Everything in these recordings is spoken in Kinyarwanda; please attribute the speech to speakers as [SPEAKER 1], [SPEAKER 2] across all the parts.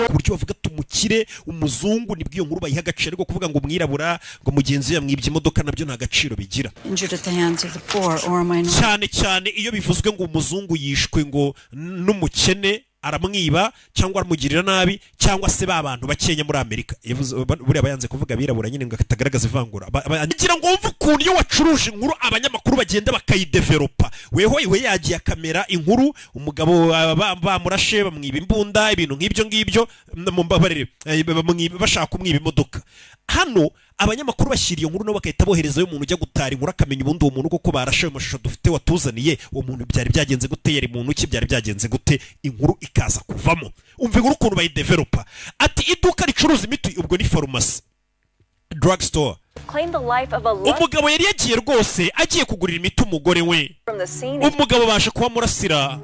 [SPEAKER 1] buryo bavuga tumukire umuzungu nibwo iyo nkuru bayiha agaciro ariko kuvuga ngo mwirabura ngo mugenzi yamwibye imodoka nabyo nta gaciro bigira cyane iyo bivuzwe ngo umuzungu yishwe ngo n'umukene aramwiba cyangwa aramugirira nabi cyangwa se bantu bakenya muri Amerika buriya bayanze kuvuga birabura nyine ngo katagaragaza ivangura ngira ngo wumve ukuntu iyo wacuruje inkuru abanyamakuru bagenda bakayidevelopa weho yagiye kamera inkuru umugabo bamurashe bamwiba imbunda ibintu nk'ibyo bashaka kumwiba imodoka hano abanyamakuru bashyiriye inkuru no bakahita bohereza yo umuntu ujya gutara inkuru akamenya ubundi uwo muntu koko barashe amashusho dufite watuzaniye uwo muntu byari byagenze gute yari muntu ki byari byagenze gute inkuru ikaza kuvamo umva inkuru ukuntu bayidevelopa ati iduka ricuruza imiti ubwo ni farumasi drug store umugabo yari yagiye rwose agiye kugurira imiti umugore we umugabo basha kuba murasira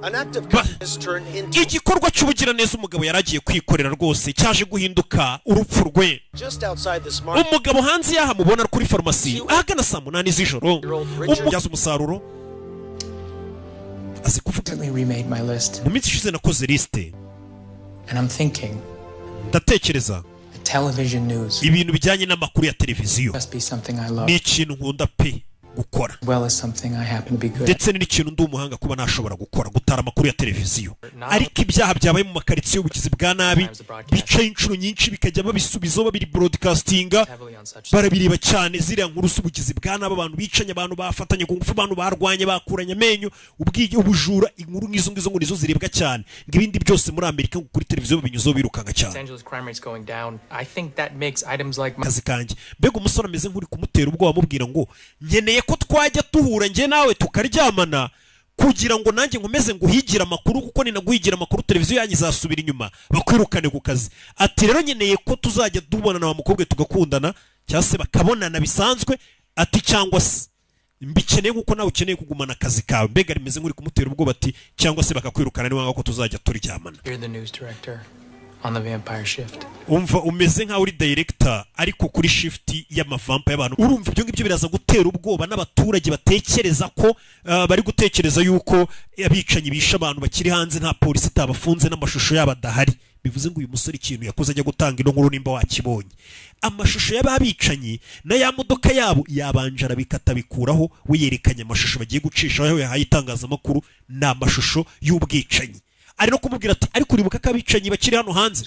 [SPEAKER 1] igikorwa cy'ubugiraneza umugabo yari agiye kwikorera rwose cyaje guhinduka urupfu rwe umugabo hanze yaha mubona kuri farumasi ahagana saa 8 z'ijoro umubyaza umusaruro azi kuvuga mu minsi ishize nakoze liste ndatekereza television news ibintu bijyanye n'amakuru ya televiziyo ni ikintu nkunda pe gukora ndetse n'ikintu ndi umuhanga kuba nashobora gukora gutara amakuru ya televiziyo ariko ibyaha byabaye mu makaritsiye y'ubugizi bwa nabi bicaye inshuro nyinshi bikajya babisubizo babiri broadcastinga barabireba cyane ziriya nkuru z'ubugizi bwa nabi abantu bicanye abantu bafatanye ku ngufu abantu barwanye bakuranye amenyo ubwige ubujura inkuru nk'izo ngo nizo zirebwa cyane ngibindi byose muri Amerika kuri televiziyo binyuzo birukanga cyane kazi kanjye mbega umusore ameze nk'uri kumutera ubwoba amubwira ngo nkeneye ko twajya tuhura nge nawe tukaryamana kugira ngo nanjye nkomeze nguhigira amakuru kuko ninaguhigira amakuru televiziyo yanyu izasubira inyuma bakwirukane ku kazi ati rero nkeneye ko tuzajya tubonana wa mukobwa tugakundana cyangwa se bakabonana bisanzwe ati cyangwa se mbikeneye kuko nawe ukeneye kugumana akazi kawe mbega rimeze nk'uri kumutera ubwoba ati cyangwa se bakakwirukana niba ko tuzajya turyamana on the vampire shift umva umeze nka uri director ariko kuri shift y'amavampa y'abantu urumva ibyo ngibyo biraza gutera ubwoba n'abaturage batekereza ko bari gutekereza yuko abicanyi bisha abantu bakiri hanze nta polisi tabafunze n'amashusho y'abadahari bivuze ngo uyu musore ikintu yakoze ajya gutanga ino nkuru nimba wakibonye amashusho y'ababicanyi na ya modoka yabo yabanjara bikata bikuraho we yerekanye amashusho bagiye gucisha aho yahaye itangazamakuru na amashusho y'ubwicanyi ari no kumubwira ati ariko uribuka kabicanyi bakiri hano hanze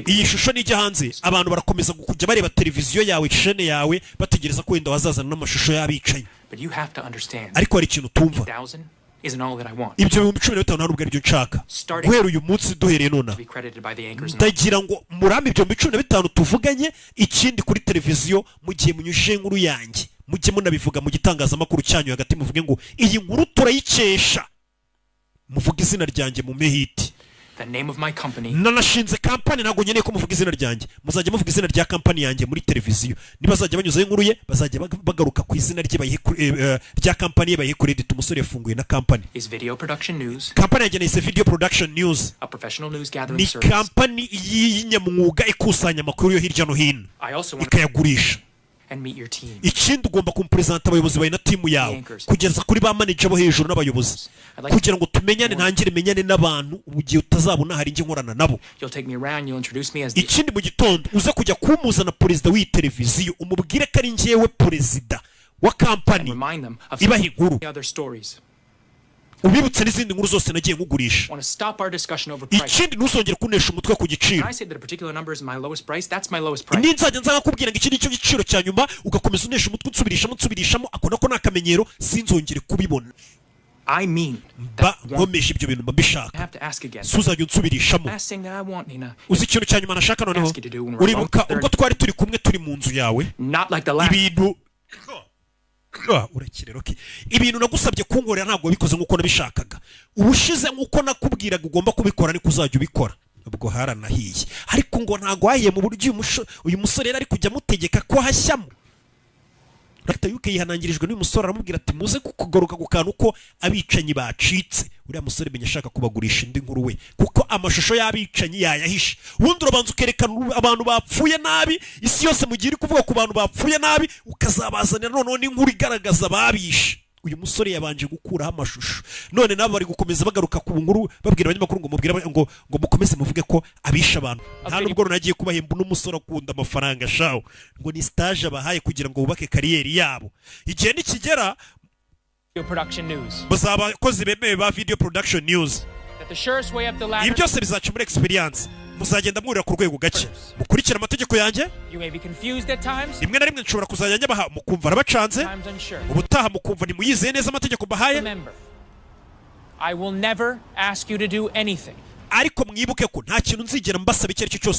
[SPEAKER 1] iyi shusho nijya hanze abantu barakomeza kujya bareba televiziyo yawe chaîne yawe bategereza ko wenda wazazana n'amashusho y'abicanyi ariko hari ikintu tumva ibyo 15 nta nubwo aribyo nshaka guhera uyu munsi duhereye nona ndagira ngo murambe ibyo 15 tuvuganye ikindi kuri televiziyo mu gihe munyuje inkuru yanjye mujye munabivuga mu gitangazamakuru cyanyu hagati muvuge ngo iyi nkuru turayikesha muvuga izina ryanjye mu mehiti nanashinze kampani ntabwo nkeneye ko muvuga izina ryanjye muzajya muvuga izina rya kampani yanjye muri televiziyo nibazajya banyuzaho inkuru ye bazajya bagaruka ku izina rya kampani ye bayihe credit umusore yafunguye na kampani kampani yanjye ni video production news ni kampani y'inyamwuga ikusanya amakuru yo hirya no hino ikayagurisha ikindi ugomba kumpresenta abayobozi bawe na timu yawe kugeza kuri ba manager bo hejuru n'abayobozi kugira ngo tumenyane ntangire menyane n'abantu ugiye utazabona hari nge nkorana nabo ikindi mu gitondo uze kujya kumuzana president w'iyi televiziyo umubwire ko ari ngewe president wa company ibaha inkuru ubibutse n'izindi nkuru zose nagiye nkugurisha ikindi ntuzongere kunesha umutwe ku giciro ninzajya nza kubwira ngo iki nicyo giciro cya nyuma ugakomeza unesha umutwe unsubirishamo ako nako nakamenyero sinzongere kubibona nkomeje ibyo bintu mbishaka suzajya unsubirishamo uzi ikintu cya nyuma nashaka noneho uribuka ubwo twari turi kumwe turi mu nzu yawe ibintu urakirero ki ibintu nagusabye kunkorera ntabwo bikoze nkuko nabishakaga ubushize nkuko nakubwiraga ugomba kubikora ni kuzajya ubikora ubwo haranahiye ariko ngo ntago hahiye mu buryo uyu musore ari kujya mutegeka ko hashyamo Dr. UK yihanangirijwe n'uyu musore aramubwira ati muze kukugaruka gukantu ko abicanyi bacitse uriya musore menya ashaka kubagurisha indi nkuru we kuko amashusho y'abicanyi yayahishe ubundi urabanza ukerekana abantu bapfuye nabi isi yose mugiye kuvuga ku bantu bapfuye nabi ukazabazanira noneho n'inkuru igaragaza babishe uyu musore yabanje gukuraho amashusho none nabo bari gukomeza bagaruka ku nkuru babwira abanyamakuru ngo mubwira ngo mukomeze muvuge ko abisha abantu nta nubwo nagiye kubahemba n'umusore akunda amafaranga shawo ngo ni stage abahaye kugira ngo bubake kariyeri yabo igihe nikigera bazaba abakozi bemewe ba video production news ibi byose bizaca muri experience muzagenda mwurira ku rwego gake mukurikira amategeko yanjye rimwe na rimwe nshobora kuzajya nyabaha mukumva arabacanze ubutaha mukumva nimuyizeye neza amategeko bahaye ariko mwibuke ko nta kintu nzigera mbasaba icyo ari cyo cyose